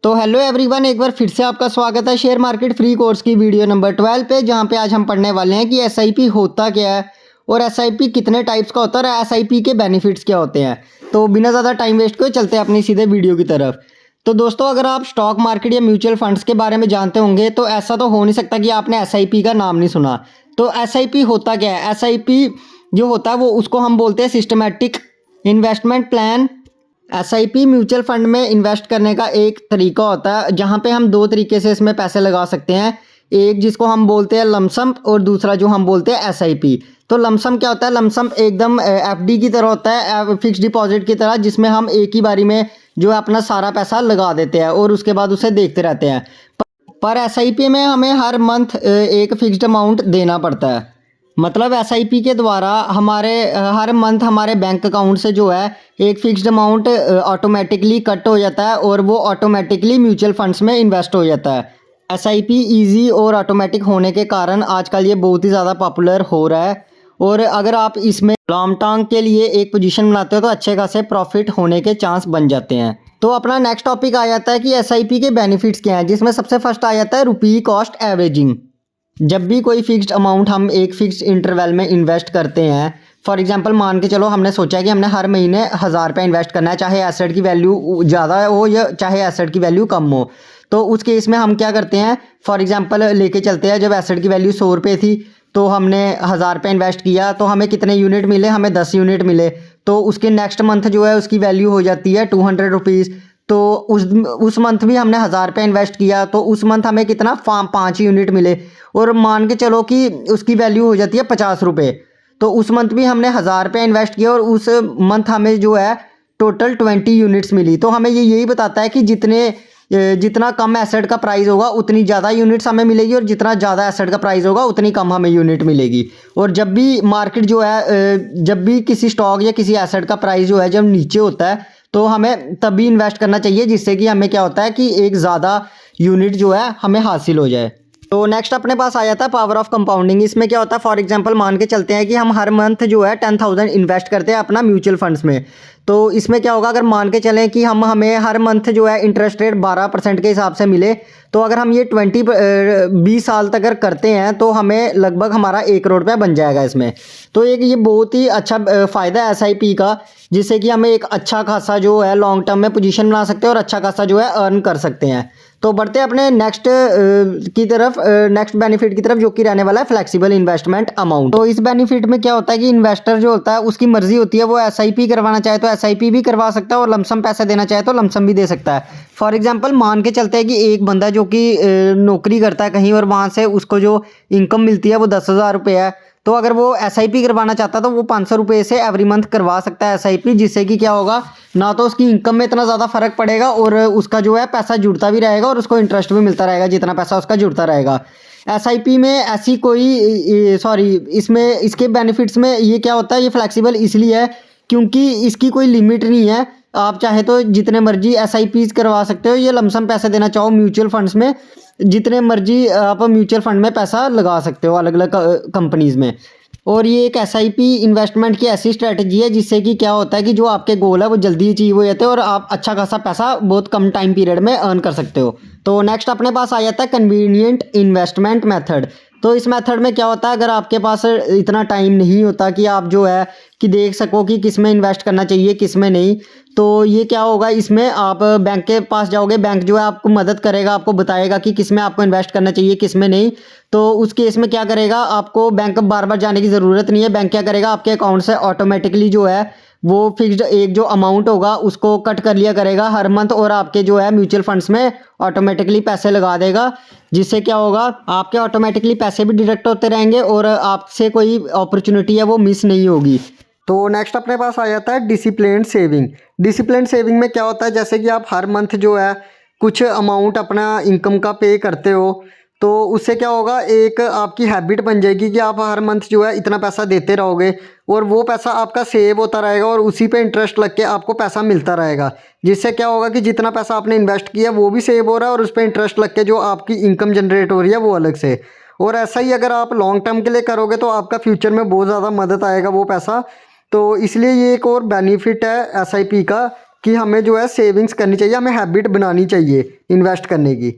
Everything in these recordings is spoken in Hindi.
तो हेलो एवरीवन, एक बार फिर से आपका स्वागत है शेयर मार्केट फ्री कोर्स की वीडियो नंबर 12 पे, जहां पे आज हम पढ़ने वाले हैं कि एसआईपी होता क्या है और एसआईपी कितने टाइप्स का होता है और एसआईपी के बेनिफिट्स क्या होते हैं। तो बिना ज़्यादा टाइम वेस्ट किए चलते हैं अपनी सीधे वीडियो की तरफ। तो दोस्तों, अगर आप स्टॉक मार्केट या म्यूचुअल फंड्स के बारे में जानते होंगे तो ऐसा तो हो नहीं सकता कि आपने एसआईपी का नाम नहीं सुना। तो एसआईपी होता क्या है? एसआईपी जो होता है वो उसको हम बोलते हैं systematic investment plan. SIP mutual fund में इन्वेस्ट करने का एक तरीका होता है जहां पे हम दो तरीके से इसमें पैसे लगा सकते हैं। एक जिसको हम बोलते हैं लमसम और दूसरा जो हम बोलते हैं एसआईपी। तो लमसम क्या होता है? लमसम एकदम एफडी की तरह होता है, फिक्स डिपॉजिट की तरह, जिसमें हम एक ही बारी में जो है अपना सारा पैसा लगा देते हैं और उसके बाद उसे देखते रहते हैं। पर एसआईपी में हमें हर मंथ एक फिक्स्ड अमाउंट देना पड़ता है। मतलब एसआईपी के द्वारा हमारे हर मंथ हमारे बैंक अकाउंट से जो है एक फिक्स्ड अमाउंट ऑटोमेटिकली कट हो जाता है और वो ऑटोमेटिकली म्यूचुअल फंड्स में इन्वेस्ट हो जाता है। एसआईपी इजी और ऑटोमेटिक होने के कारण आजकल ये बहुत ही ज़्यादा पॉपुलर हो रहा है। और अगर आप इसमें लॉन्ग टर्म के लिए एक पोजीशन बनाते हो तो अच्छे खासे प्रॉफिट होने के चांस बन जाते हैं। तो अपना नेक्स्ट टॉपिक आ जाता है कि एसआईपी के बेनिफिट्स क्या हैं, जिसमें सबसे फर्स्ट आ जाता है रुपी कॉस्ट एवरेजिंग। जब भी कोई फिक्स्ड अमाउंट हम एक फिक्स्ड इंटरवल में इन्वेस्ट करते हैं, फॉर एग्जांपल मान के चलो हमने सोचा है कि हमने हर महीने 1000 रुपये इन्वेस्ट करना है, चाहे एसेट की वैल्यू ज़्यादा हो या चाहे एसेट की वैल्यू कम हो। तो उस केस में हम क्या करते हैं, फॉर एग्जांपल लेके चलते हैं, जब एसेट की वैल्यू 100 रुपये थी तो हमने 1000 रुपये इन्वेस्ट किया तो हमें कितने यूनिट मिले? हमें 10 यूनिट मिले। तो उसके नेक्स्ट मंथ जो है उसकी वैल्यू हो जाती है 200 रुपीज़। तो उस मंथ भी हमने 1000 रुपये इन्वेस्ट किया तो उस मंथ हमें कितना 5 यूनिट मिले। और मान के चलो कि उसकी वैल्यू हो जाती है 50 रुपये। तो उस मंथ भी हमने 1000 रुपये इन्वेस्ट किया और उस मंथ हमें जो है टोटल 20 यूनिट्स मिली। तो हमें ये यही बताता है कि जितना कम एसेट का प्राइस होगा उतनी ज़्यादा यूनिट्स हमें मिलेगी और जितना ज़्यादा एसेट का प्राइस होगा उतनी कम हमें यूनिट मिलेगी। और जब भी मार्केट जो है जब भी किसी स्टॉक या किसी एसेट का प्राइस जो है जब नीचे होता है तो हमें तभी इन्वेस्ट करना चाहिए, जिससे कि हमें क्या होता है कि एक ज़्यादा यूनिट जो है हमें हासिल हो जाए। तो नेक्स्ट अपने पास आ जाता है पावर ऑफ कंपाउंडिंग। इसमें क्या होता है, फॉर एग्जांपल मान के चलते हैं कि हम हर मंथ जो है 10,000 इन्वेस्ट करते हैं अपना म्यूचुअल फंड्स में। तो इसमें क्या होगा, अगर मान के चलें कि हमें हर मंथ जो है इंटरेस्ट रेट 12% के हिसाब से मिले, तो अगर हम ये 20 साल तक अगर करते हैं तो हमें लगभग हमारा 1 करोड़ रुपया बन जाएगा इसमें। तो एक ये बहुत ही अच्छा फ़ायदा है एसआईपी का, जिससे कि हमें एक अच्छा खासा जो है लॉन्ग टर्म में पोजीशन बना सकते हैं और अच्छा खासा जो है अर्न कर सकते हैं। तो बढ़ते हैं अपने नेक्स्ट बेनिफिट की तरफ, जो कि रहने वाला है फ्लेक्सिबल इन्वेस्टमेंट अमाउंट। तो इस बेनिफिट में क्या होता है कि इन्वेस्टर जो होता है उसकी मर्जी होती है, वो एसआईपी करवाना चाहे तो एसआईपी भी करवा सकता है और लमसम पैसे देना चाहे तो लमसम भी दे सकता है। फॉर एग्जाम्पल मान के चलते हैं कि एक बंदा जो कि नौकरी करता है कहीं और वहाँ से उसको जो इनकम मिलती है वो 10,000 रुपये है। तो अगर वो एसआईपी करवाना चाहता है तो वो 500 रुपये से एवरी मंथ करवा सकता है एसआईपी, जिससे कि क्या होगा, ना तो उसकी इनकम में इतना ज़्यादा फर्क पड़ेगा और उसका जो है पैसा जुड़ता भी रहेगा और उसको इंटरेस्ट भी मिलता रहेगा जितना पैसा उसका जुड़ता रहेगा। एसआईपी में ऐसी कोई इसमें इसके बेनिफिट्स में ये क्या होता है, ये फ्लेक्सिबल इसलिए है क्योंकि इसकी कोई लिमिट नहीं है। आप चाहे तो जितने मर्जी एसआईपीज करवा सकते हो, ये लमसम पैसे देना चाहो म्यूचुअल फंड्स में, जितने मर्जी आप म्यूचुअल फंड में पैसा लगा सकते हो अलग अलग कंपनीज में। और ये एक एसआईपी इन्वेस्टमेंट की ऐसी स्ट्रेटजी है जिससे कि क्या होता है कि जो आपके गोल है वो जल्दी अचीव हो जाते हैं और आप अच्छा खासा पैसा बहुत कम टाइम पीरियड में अर्न कर सकते हो। तो नेक्स्ट अपने पास आ जाता है कन्वीनियंट इन्वेस्टमेंट मेथड। तो इस मेथड में क्या होता है, अगर आपके पास इतना टाइम नहीं होता कि आप जो है कि देख सको कि किस में इन्वेस्ट करना चाहिए किस में नहीं, तो ये क्या होगा, इसमें आप बैंक के पास जाओगे, बैंक जो है आपको मदद करेगा, आपको बताएगा कि किस में आपको इन्वेस्ट करना चाहिए किस में नहीं। तो उस केस में क्या करेगा, आपको बैंक बार बार जाने की ज़रूरत नहीं है। बैंक क्या करेगा, आपके अकाउंट से ऑटोमेटिकली जो है वो फिक्स्ड एक जो अमाउंट होगा उसको कट कर लिया करेगा हर मंथ और आपके जो है म्यूचुअल फंड्स में ऑटोमेटिकली पैसे लगा देगा, जिससे क्या होगा, आपके ऑटोमेटिकली पैसे भी डिडक्ट होते रहेंगे और आपसे कोई अपॉर्चुनिटी है वो मिस नहीं होगी। तो नेक्स्ट अपने पास आ जाता है डिसिप्लिन्ड सेविंग। डिसिप्लिन्ड सेविंग में क्या होता है, जैसे कि आप हर मंथ जो है कुछ अमाउंट अपना इनकम का पे करते हो, तो उससे क्या होगा, एक आपकी हैबिट बन जाएगी कि आप हर मंथ जो है इतना पैसा देते रहोगे और वो पैसा आपका सेव होता रहेगा और उसी पे इंटरेस्ट लग के आपको पैसा मिलता रहेगा। जिससे क्या होगा कि जितना पैसा आपने इन्वेस्ट किया वो भी सेव हो रहा है और उस पर इंटरेस्ट लग के जो आपकी इनकम जनरेट हो रही है वो अलग से। और ऐसा ही अगर आप लॉन्ग टर्म के लिए करोगे तो आपका फ्यूचर में बहुत ज़्यादा मदद आएगा वो पैसा। तो इसलिए ये एक और बेनिफिट है एसआईपी का कि हमें जो है सेविंग्स करनी चाहिए, हमें हैबिट बनानी चाहिए इन्वेस्ट करने की।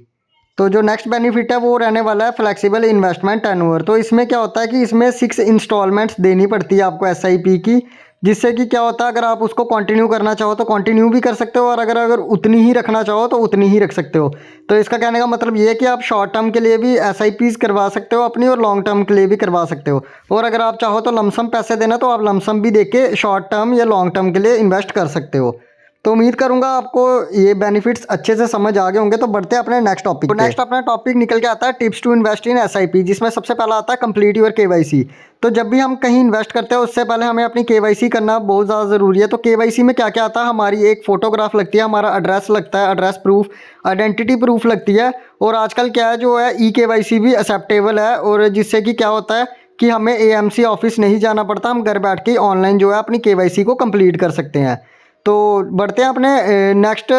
तो जो नेक्स्ट बेनिफिट है वो रहने वाला है फ्लेक्सिबल इन्वेस्टमेंट टर्नओवर। तो इसमें क्या होता है कि इसमें 6 इंस्टॉलमेंट्स देनी पड़ती है आपको एसआईपी की, जिससे कि क्या होता है अगर आप उसको कंटिन्यू करना चाहो तो कंटिन्यू भी कर सकते हो, और अगर अगर उतनी ही रखना चाहो तो उतनी ही रख सकते हो। तो इसका कहने का मतलब ये है कि आप शॉर्ट टर्म के लिए भी एसआईपीज़ करवा सकते हो अपनी, और लॉन्ग टर्म के लिए भी करवा सकते हो। और अगर आप चाहो तो लमसम पैसे देना तो आप लमसम भी देके शॉर्ट टर्म या लॉन्ग टर्म के लिए इन्वेस्ट कर सकते हो। तो उम्मीद करूंगा आपको ये बेनिफिट्स अच्छे से समझ आ गए होंगे। तो बढ़ते हैं अपने नेक्स्ट टॉपिक पे। नेक्स्ट अपना टॉपिक निकल के आता है tips to invest in SIP, जिसमें सबसे पहला आता है कंप्लीट योर केवाईसी। तो जब भी हम कहीं इन्वेस्ट करते हैं उससे पहले हमें अपनी केवाईसी करना बहुत ज़्यादा ज़रूरी है। तो केवाईसी में क्या क्या आता है, हमारी एक फ़ोटोग्राफ लगती है, हमारा एड्रेस लगता है, एड्रेस प्रूफ, आइडेंटिटी प्रूफ लगती है। और आजकल क्या है जो है ई केवाईसी भी एक्सेप्टेबल है, और जिससे कि क्या होता है कि हमें एएमसी ऑफिस नहीं जाना पड़ता, हम घर बैठ के ऑनलाइन जो है अपनी केवाईसी को कंप्लीट कर सकते हैं। तो बढ़ते हैं अपने नेक्स्ट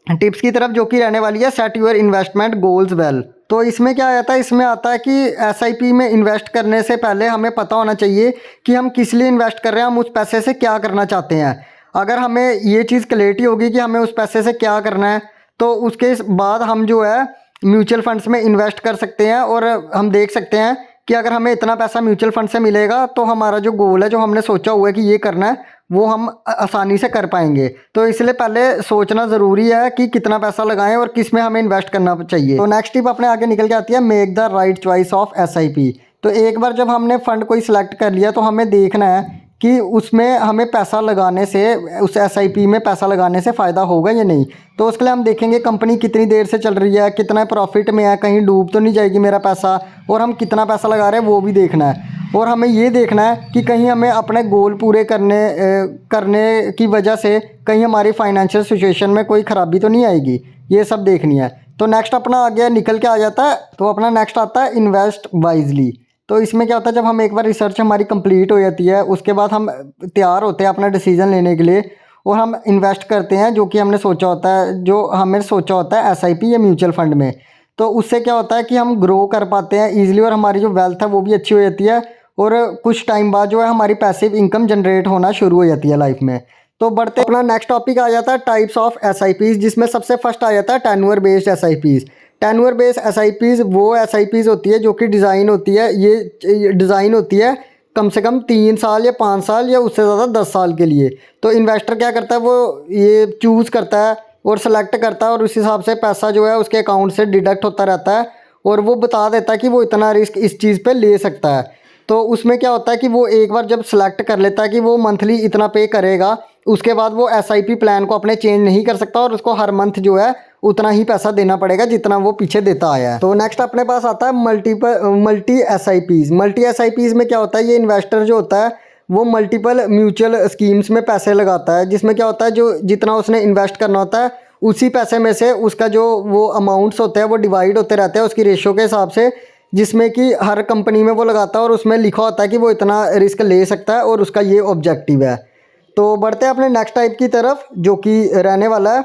टिप्स की तरफ, जो कि रहने वाली है set your investment goals well. तो इसमें क्या आता है, इसमें आता है कि एसआईपी में इन्वेस्ट करने से पहले हमें पता होना चाहिए कि हम किस लिए इन्वेस्ट कर रहे हैं, हम उस पैसे से क्या करना चाहते हैं। अगर हमें ये चीज़ क्लैरिटी होगी कि हमें उस पैसे से क्या करना है, तो उसके बाद हम जो है म्यूचुअल फंड्स में इन्वेस्ट कर सकते हैं। और हम देख सकते हैं कि अगर हमें इतना पैसा म्यूचुअल फंड से मिलेगा तो हमारा जो गोल है, जो हमने सोचा हुआ है कि ये करना है, वो हम आसानी से कर पाएंगे। तो इसलिए पहले सोचना ज़रूरी है कि कितना पैसा लगाएं और किस में हमें इन्वेस्ट करना चाहिए। तो नेक्स्ट टिप अपने आगे निकल के आती है make the right choice of SIP. तो एक बार जब हमने फ़ंड कोई सिलेक्ट कर लिया तो हमें देखना है कि उसमें हमें पैसा लगाने से, उस एसआईपी में पैसा लगाने से फ़ायदा होगा या नहीं। तो उसके लिए हम देखेंगे कंपनी कितनी देर से चल रही है, कितना प्रॉफिट में है, कहीं डूब तो नहीं जाएगी मेरा पैसा, और हम कितना पैसा लगा रहे हैं वो भी देखना है। और हमें ये देखना है कि कहीं हमें अपने गोल पूरे करने की वजह से कहीं हमारी फाइनेंशियल सिचुएशन में कोई ख़राबी तो नहीं आएगी, ये सब देखनी है। तो नेक्स्ट अपना आगे निकल के आ जाता है, तो अपना नेक्स्ट आता है इन्वेस्ट वाइजली। तो इसमें क्या होता है, जब हम एक बार रिसर्च हमारी कंप्लीट हो जाती है उसके बाद हम तैयार होते हैं अपना डिसीजन लेने के लिए, और हम इन्वेस्ट करते हैं जो कि हमने सोचा होता है, जो हमें सोचा होता है एसआईपी या म्यूचुअल फंड में। तो उससे क्या होता है कि हम ग्रो कर पाते हैं ईजिली, और हमारी जो वेल्थ है वो भी अच्छी हो जाती है, और कुछ टाइम बाद जो है हमारी पैसिव इनकम जनरेट होना शुरू हो जाती है लाइफ में। तो बढ़ते अपना नेक्स्ट टॉपिक आ जाता है टाइप्स ऑफ एसआईपीज़, जिसमें सबसे फर्स्ट आ जाता है tenure based SIPs. Tenure based SIPs वो एसआईपीज़ होती है जो कि डिज़ाइन होती है, ये डिज़ाइन होती है कम से कम 3 साल या 5 साल या उससे ज़्यादा 10 साल के लिए। तो इन्वेस्टर क्या करता है, वो ये चूज़ करता है और सेलेक्ट करता है, और उस हिसाब से पैसा जो है उसके अकाउंट से डिडक्ट होता रहता है, और वो बता देता है कि वो इतना रिस्क इस चीज़ पे ले सकता है। तो उसमें क्या होता है कि वो एक बार जब सेलेक्ट कर लेता है कि वो मंथली इतना पे करेगा, उसके बाद वो एसआईपी प्लान को अपने चेंज नहीं कर सकता, और उसको हर मंथ जो है उतना ही पैसा देना पड़ेगा जितना वो पीछे देता आया है। तो नेक्स्ट अपने पास आता है मल्टी एसआईपीज़। मल्टी एसआईपीज़ में क्या होता है, ये इन्वेस्टर जो होता है वो मल्टीपल म्यूचुअल स्कीम्स में पैसे लगाता है, जिसमें क्या होता है जो जितना उसने इन्वेस्ट करना होता है उसी पैसे में से उसका जो वो अमाउंट्स होते हैं वो डिवाइड होते रहते हैं उसकी रेशो के हिसाब से, जिसमें कि हर कंपनी में वो लगाता है और उसमें लिखा होता है कि वो इतना रिस्क ले सकता है और उसका ये ऑब्जेक्टिव है। तो बढ़ते हैं अपने नेक्स्ट टाइप की तरफ, जो कि रहने वाला है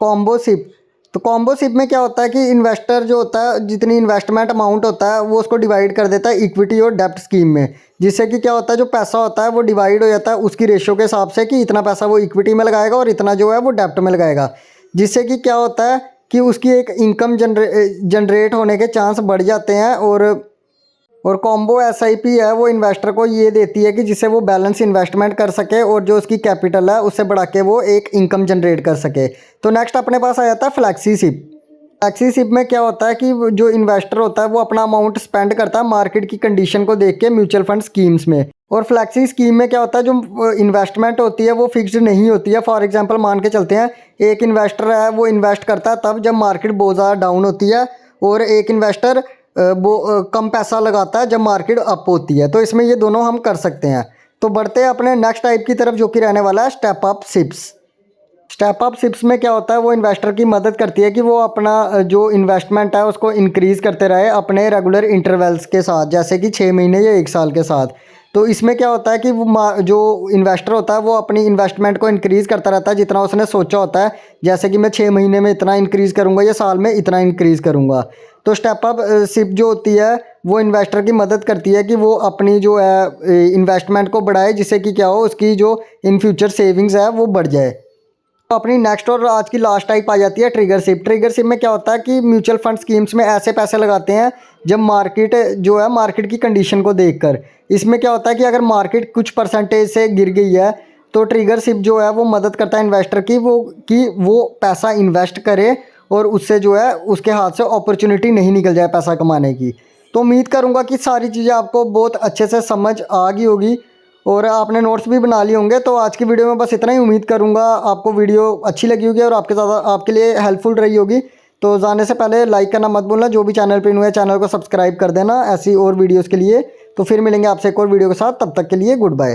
कॉम्बो सिप। तो कॉम्बो सिप में क्या होता है कि इन्वेस्टर जो होता है जितनी इन्वेस्टमेंट अमाउंट होता है वो उसको डिवाइड कर देता है इक्विटी और डेप्ट स्कीम में, जिससे कि क्या होता है जो पैसा होता है वो डिवाइड हो जाता है उसकी रेशो के हिसाब से कि इतना पैसा वो इक्विटी में लगाएगा और इतना जो है वो डेप्ट में लगाएगा, जिससे कि क्या होता है कि उसकी एक इनकम जनरेट होने के चांस बढ़ जाते हैं। और कॉम्बो एसआईपी है वो इन्वेस्टर को ये देती है कि जिससे वो बैलेंस इन्वेस्टमेंट कर सके और जो उसकी कैपिटल है उससे बढ़ा के वो एक इनकम जनरेट कर सके। तो नेक्स्ट अपने पास आ जाता है फ्लैक्सी सिप। फ्लैक्सी सिप में क्या होता है कि जो इन्वेस्टर होता है वो अपना अमाउंट स्पेंड करता है मार्केट की कंडीशन को देख के म्यूचुअल फंड स्कीम्स में। और फ्लैक्सी स्कीम में क्या होता है जो इन्वेस्टमेंट होती है वो फिक्स्ड नहीं होती है। फॉर एग्जांपल मान के चलते हैं एक इन्वेस्टर है वो इन्वेस्ट करता है तब जब मार्केट बहुत ज़्यादा डाउन होती है, और एक इन्वेस्टर वो कम पैसा लगाता है जब मार्केट अप होती है। तो इसमें ये दोनों हम कर सकते हैं। तो बढ़ते हैं अपने नेक्स्ट टाइप की तरफ, जो कि रहने वाला है step up SIPs. Step up SIPs में क्या होता है वो इन्वेस्टर की मदद करती है कि वो अपना जो इन्वेस्टमेंट है उसको इंक्रीज़ करते रहे अपने रेगुलर इंटरवल्स के साथ, जैसे कि 6 महीने या 1 साल के साथ। तो इसमें क्या होता है कि वो जो इन्वेस्टर होता है वो अपनी इन्वेस्टमेंट को इंक्रीज़ करता रहता है जितना उसने सोचा होता है, जैसे कि मैं 6 महीने में इतना इंक्रीज़ करूँगा या साल में इतना इंक्रीज़ करूँगा। तो स्टेप अप सिप जो होती है वो इन्वेस्टर की मदद करती है कि वो अपनी जो है इन्वेस्टमेंट को बढ़ाए, जिससे कि क्या हो उसकी जो इन फ्यूचर सेविंग्स है वो बढ़ जाए। तो अपनी नेक्स्ट और आज की लास्ट टाइप आ जाती है ट्रिगरशिप। ट्रिगरशिप में क्या होता है कि म्यूचुअल फंड स्कीम्स में ऐसे पैसे लगाते हैं जब मार्केट जो है मार्केट की कंडीशन को देखकर। इसमें क्या होता है कि अगर मार्केट कुछ परसेंटेज से गिर गई है तो ट्रिगरशिप जो है वो मदद करता है इन्वेस्टर की वो पैसा इन्वेस्ट करे और उससे जो है उसके हाथ से अपॉर्चुनिटी नहीं निकल जाए पैसा कमाने की। तो उम्मीद करूँगा कि सारी चीज़ें आपको बहुत अच्छे से समझ आ गई होगी और आपने नोट्स भी बना लिए होंगे। तो आज की वीडियो में बस इतना ही। उम्मीद करूँगा आपको वीडियो अच्छी लगी होगी और आपके लिए हेल्पफुल रही होगी। तो जाने से पहले लाइक करना मत भूलना। जो भी चैनल पर न्यू है चैनल को सब्सक्राइब कर देना ऐसी और वीडियोज़ के लिए। तो फिर मिलेंगे आपसे एक और वीडियो के साथ, तब तक के लिए गुड बाय।